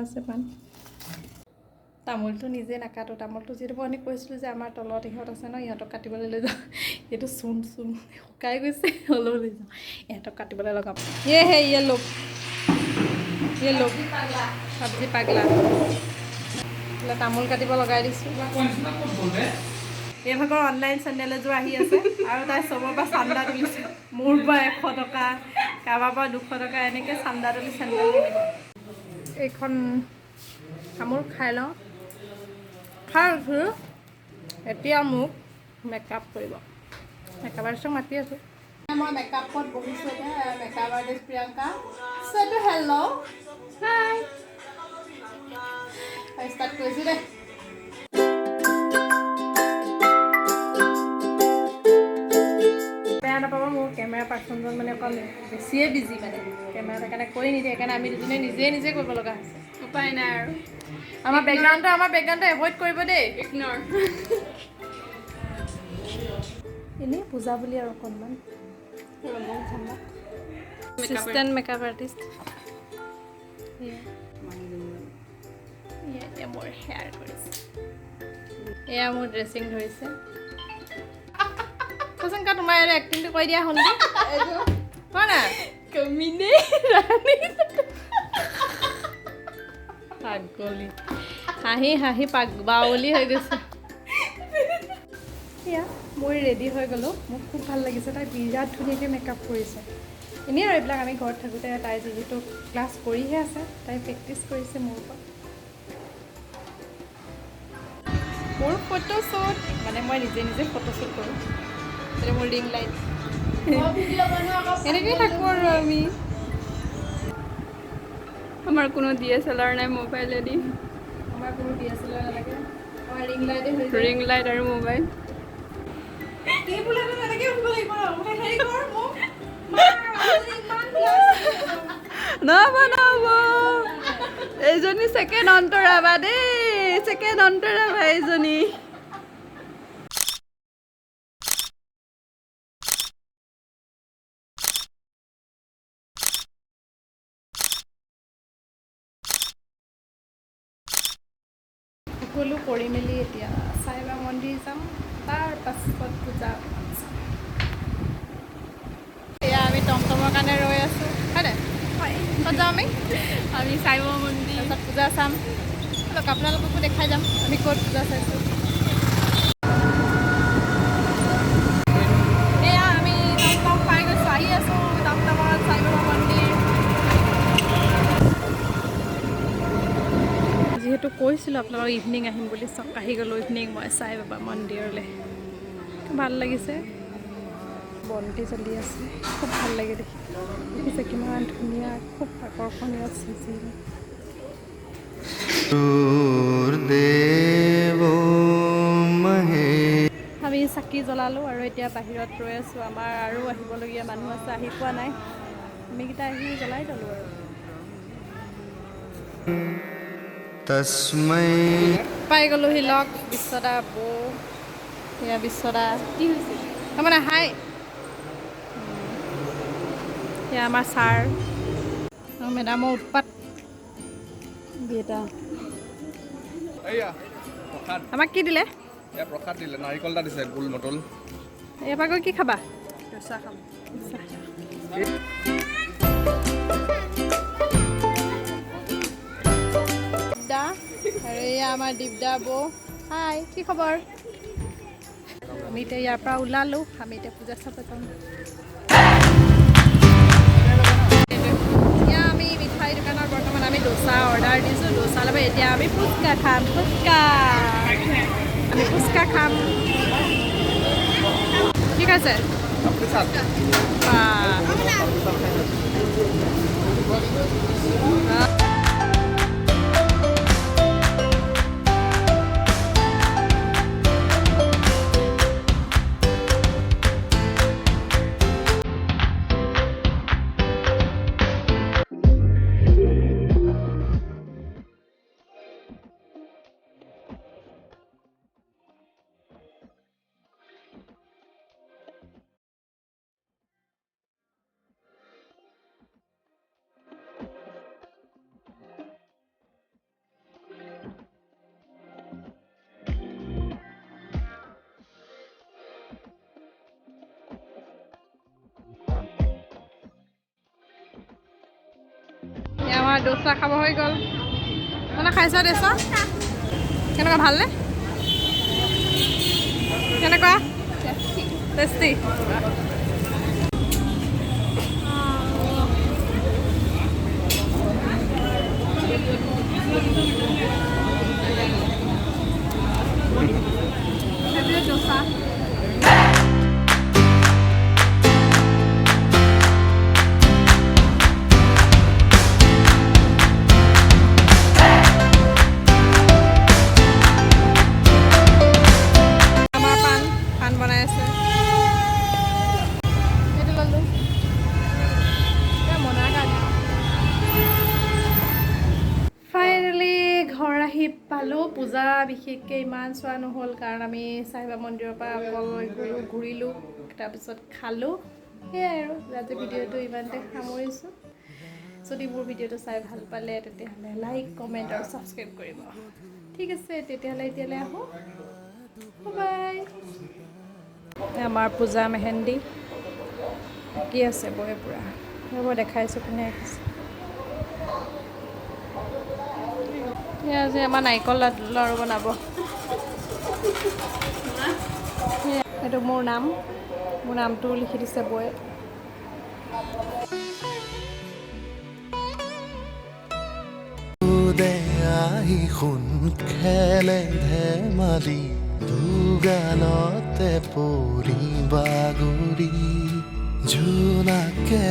আছে পান তামোলটো নিজে নাকাটো তামোলটো যিটো মই কৈছিলোঁ যে আমাৰ তলত ইহঁত আছে ন ইহঁতক কাটিবলৈ লৈ যাওঁ এইটো চূণ শুকাই গৈছে হ'লেও লৈ যাওঁ ইহঁতক কাটিবলৈ লগাম ইয়ে লোক চব্জি পাগলা বোলে তামোল কাটিব লগাই দিছোঁ এই ভাগৰ অনলাইন চেনেল এযোৰ আহি আছে আৰু তাই চবৰ পৰা চান্দা তুলিছে মোৰ পৰা 100 টকা কাৰোবাৰ পৰা 200 টকা এনেকৈ চান্দা তুলি চেণ্ডেল কিনিব এইখন তামোল খাই লওঁ খাই উঠোঁ এতিয়া মোক মেকআপ কৰিব মেকআপ আৰ্টিষ্টক মাতি আছোঁ মই মেকআপত বহিছোঁ এতিয়া মেকআপ আৰ্টিষ্ট প্ৰিয়ংকা ছেটো হেল্ল' হাই ষ্টাৰ্ট কৰিছোঁ দেই বেয়া নাপাব মোৰ কেমেৰা পাৰ্চনজন মানে অকণ বেছিয়ে বিজি মানে কেমেৰাৰ কাৰণে কৰি নিদিয়ে সেইকাৰণে আমি দুজনে নিজে কৰিব লগা হৈছে উপায় নাই আৰু আমাৰ বেকগ্ৰাউণ্ডটো এভইড কৰিব দেই ইগনৰ এনেই পূজা বুলি আৰু অকণমান এছিষ্টেণ্ট মেকআপ আৰ্টিষ্ট এতিয়া মোৰ হেয়াৰ কৰিছে এয়া মোৰ ড্ৰেছিং ধৰিছে কচোন কা তোমাৰ আৰু এক্টিংটো কৰি দিয়া হ'ল কোৱা না কমিনে পাগলি হাঁহি বাউলি হৈ গৈছে এয়া মই ৰেডি হৈ গ'লোঁ মোক খুব ভাল লাগিছে তাই বিৰাট ধুনীয়াকৈ মেকআপ কৰিছে এনেই আৰু এইবিলাক আমি ঘৰত থাকোঁতে তাই যিহেতু ক্লাছ কৰিহে আছে তাই প্ৰেক্টিছ কৰিছে মোৰ ওপৰত মোৰ ফটোশ্বুট মানে মই নিজে ফটোশ্বুট কৰোঁ সেইটো মোৰ ৰিং লাইট এনেকৈয়ে থাকোঁ আৰু আমি আমাৰ কোনো DSLR নাই মোবাইলেদি আমাৰ কোনো DSLR নালাগে আমাৰ ৰিং লাইট আৰু মোবাইল নহ'ব এইজনী ছেকেণ্ড অন্তৰাবা দেই ছেকেণ্ড অন্তৰাবা এইজনী সকলো কৰি মেলি এতিয়া সাইবাবা মন্দিৰ যাম তাৰ পাছত পূজা এয়া আমি টমটমৰ কাৰণে ৰৈ আছোঁ হয়নে ক'ত যাওঁ আমি সাইবাবা মন্দিৰ তাৰপিছত পূজা চাম আপোনালোককো দেখাই যাম আমি ক'ত পূজা চাইছোঁ এয়া আমি টমটম পাই গৈছোঁ আহি আছোঁ টমটমত সাইবাবা মন্দিৰ যিহেতু কৈছিলোঁ আপোনালোকক ইভিনিং আহিম বুলি চক আহি গ'লোঁ ইভিনিং মই সাইবাবা মন্দিৰলৈ ভাল লাগিছে বন্তি জ্বলি আছে খুব ভাল লাগে দেখি দেখিছে কিমান ধুনীয়া খুব আকৰ্ষণীয় চিজিল আমি চাকি জ্বলালোঁ আৰু এতিয়া বাহিৰত ৰৈ আছোঁ আমাৰ আৰু আহিবলগীয়া মানুহ আছে আহি পোৱা নাই আমিকেইটা আহি জ্বলাই গ'লোঁ আৰু তস্মৈ পাই গ'লোহি লগ বিশ্বদা বৌ এয়া বিশ্বদা কি হৈছে তাৰমানে হাই এয়া আমাৰ ছাৰ মেডামৰ উৎপাত বিয়েটা আমাক কি দিলে প্ৰসাদ দিলে নাৰিকল এটা দিছে গোল মটল ইয়াৰ পৰা গৈ কি খাবা চাহ খাম দা আৰু এয়া আমাৰ দীপদা বৌ হাই কি খবৰ আমি এতিয়া ইয়াৰ পৰা ওলালোঁ আমি এতিয়া পূজা চাব যাম এতিয়া আমি মিঠাই দোকানৰ বৰ্তমান আমি ডোচা অৰ্ডাৰ দিছোঁ ডোচা ল'ব এতিয়া আমি ফুচকা খাম আমি ফুচকা খাম ঠিক আছে ডোচা খাব হৈ গ'ল মানে খাইছা ডোচা কেনেকুৱা ভালনে কেনেকুৱা টেষ্টি ডোচা পালোঁ পূজা বিশেষকৈ ইমান চোৱা নহ'ল কাৰণ আমি সাইবাবা মন্দিৰৰ পৰা অকল ঘূৰিলোঁ তাৰপিছত খালোঁ সেয়াই আৰু আজি ভিডিঅ'টো ইমানতে সামৰিছোঁ যদি মোৰ ভিডিঅ'টো চাই ভাল পালে তেতিয়াহ'লে লাইক কমেণ্ট আৰু ছাবস্ক্ৰাইব কৰিব ঠিক আছে তেতিয়াহ'লে এতিয়ালৈ আহোঁ বাই আমাৰ পূজা মেহেন্দি কি আছে বহে পূৰা মই দেখাইছোঁ কোনে আঁকিছে আজি আমাৰ নাৰিকল লাড়ু বনাব এইটো মোৰ নামটো লিখি দিছে বৌয়ে আহি সোণ খেলে ধেমালি দুগালতে পৰি বাগৰি জোনাকে